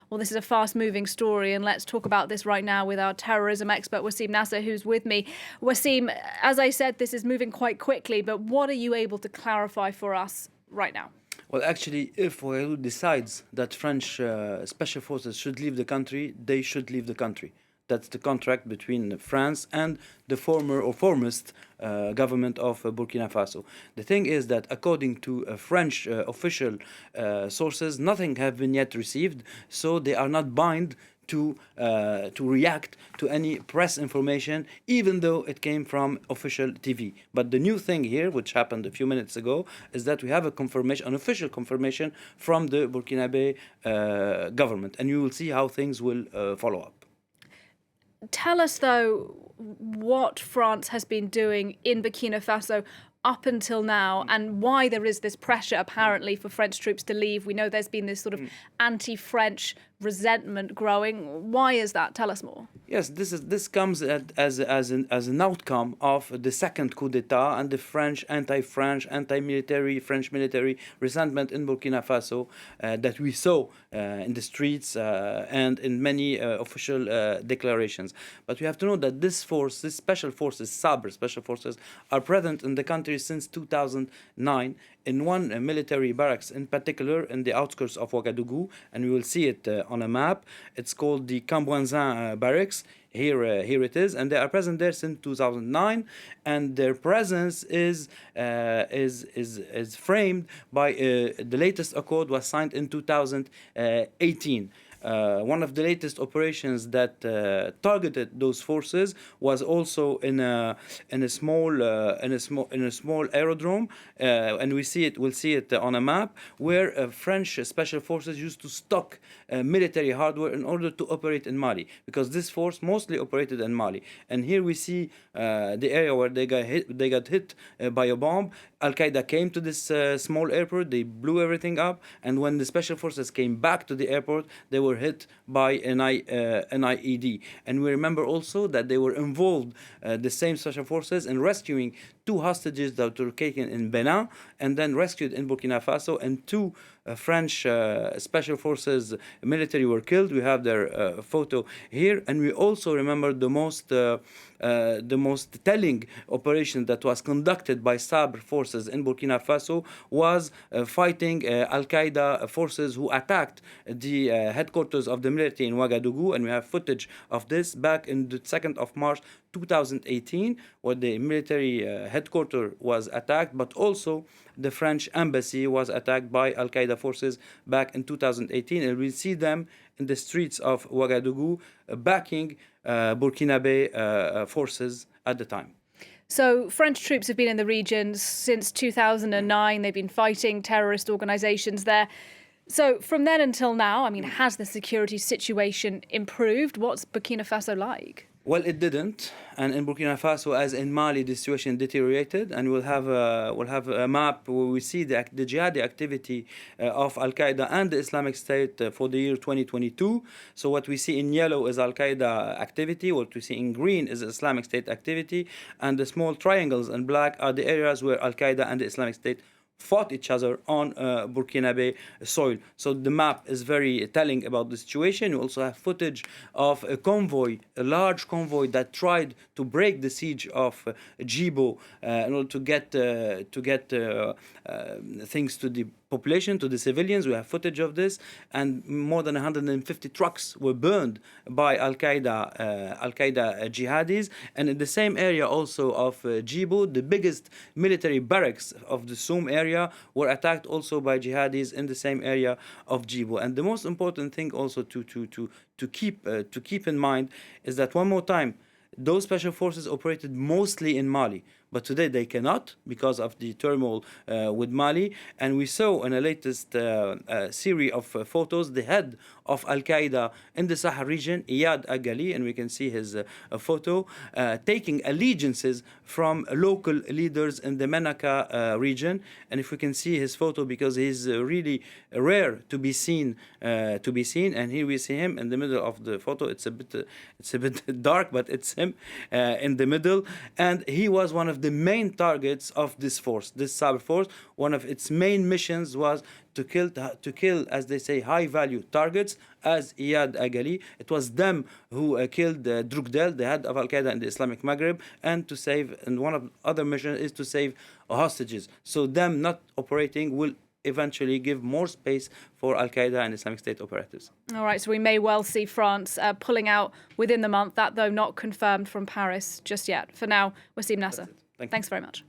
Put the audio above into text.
Well, this is a fast-moving story, and let's talk about this right now with our terrorism expert, Wassim Nasr, who's with me. Wassim, as I said, this is moving quite quickly, but what are you able to clarify for us right now? Well, actually, if Ouedraogo decides that French special forces should leave the country, they should leave the country. That's the contract between France and the former or formerst government of Burkina Faso. The thing is that according to French official sources, nothing have been yet received, so they are not bound to react to any press information, even though it came from official TV. But the new thing here, which happened a few minutes ago, is that we have a confirmation, an official confirmation from the Burkinabe government, and you will see how things will follow up. Tell us, though, what France has been doing in Burkina Faso up until now and why there is this pressure, apparently, for French troops to leave. We know there's been this sort of anti-French resentment growing. Why is that? Tell us more. Yes, this comes as an outcome of the second coup d'etat and the French anti-military French military resentment in Burkina Faso that we saw in the streets and in many official declarations. But we have to know that this special forces, Sabre special forces, are present in the country since 2009 in one military barracks, in particular in the outskirts of Ouagadougou, and we will see it on a map. It's called the Cambouanzin barracks. Here it is, and they are present there since 2009, and their presence is framed by the latest accord was signed in 2018. One of the latest operations that targeted those forces was also in a small aerodrome, and we'll see it on a map where French special forces used to stock military hardware in order to operate in Mali, because this force mostly operated in Mali. And here we see the area where they got hit by a bomb. Al-Qaeda came to this small airport, they blew everything up, and when the special forces came back to the airport, they were hit by an IED. And we remember also that they were involved, the same special forces, in rescuing 2 hostages that were taken in Benin and then rescued in Burkina Faso, and 2 French special forces military were killed. We have their photo here, and we also remember the most telling operation that was conducted by Sabre forces in Burkina Faso was fighting Al-Qaeda forces who attacked the headquarters of the military in Ouagadougou, and we have footage of this back in the 2nd of March 2018, where the military headquarters was attacked, but also the French embassy was attacked by Al-Qaeda forces back in 2018, and we see them in the streets of Ouagadougou backing Burkinabe forces at the time. So French troops have been in the region since 2009. They've been fighting terrorist organizations there. So from then until now, I mean, has the security situation improved? What's Burkina Faso like? Well, it didn't, and in Burkina Faso, as in Mali, the situation deteriorated, and we'll have a map where we see the jihadi activity of Al-Qaeda and the Islamic State for the year 2022. So what we see in yellow is Al-Qaeda activity, what we see in green is Islamic State activity, and the small triangles in black are the areas where Al-Qaeda and the Islamic State fought each other on Burkinabe soil. So the map is very telling about the situation. You also have footage of a convoy, a large convoy that tried to break the siege of Djibo in order to get things to the population, to the civilians. We have footage of this, and more than 150 trucks were burned by Al-Qaeda jihadis. And in the same area also of Djibo, the biggest military barracks of the Soum area were attacked also by jihadis in the same area of Djibo. And the most important thing also to keep in mind is that, one more time, those special forces operated mostly in Mali, but today they cannot because of the turmoil with Mali. And we saw in the latest series of photos the head of Al-Qaeda in the Sahel region, Iyad Agali, and we can see his photo, taking allegiances from local leaders in the Menaka region. And if we can see his photo, because he's really rare to be seen, and here we see him in the middle of the photo. It's a bit dark, but it's him in the middle, and he was one of of the main targets of this force, this Sabre force. One of its main missions was to kill, as they say, high-value targets, as Iyad Agali. It was them who killed Drukdel, the head of Al-Qaeda in the Islamic Maghreb, and to save, and one of the other missions is to save hostages. So them not operating will eventually give more space for Al-Qaeda and Islamic State operatives. All right, so we may well see France pulling out within the month, that though not confirmed from Paris just yet. For now, Wassim Nasr, Thank you. Thanks very much.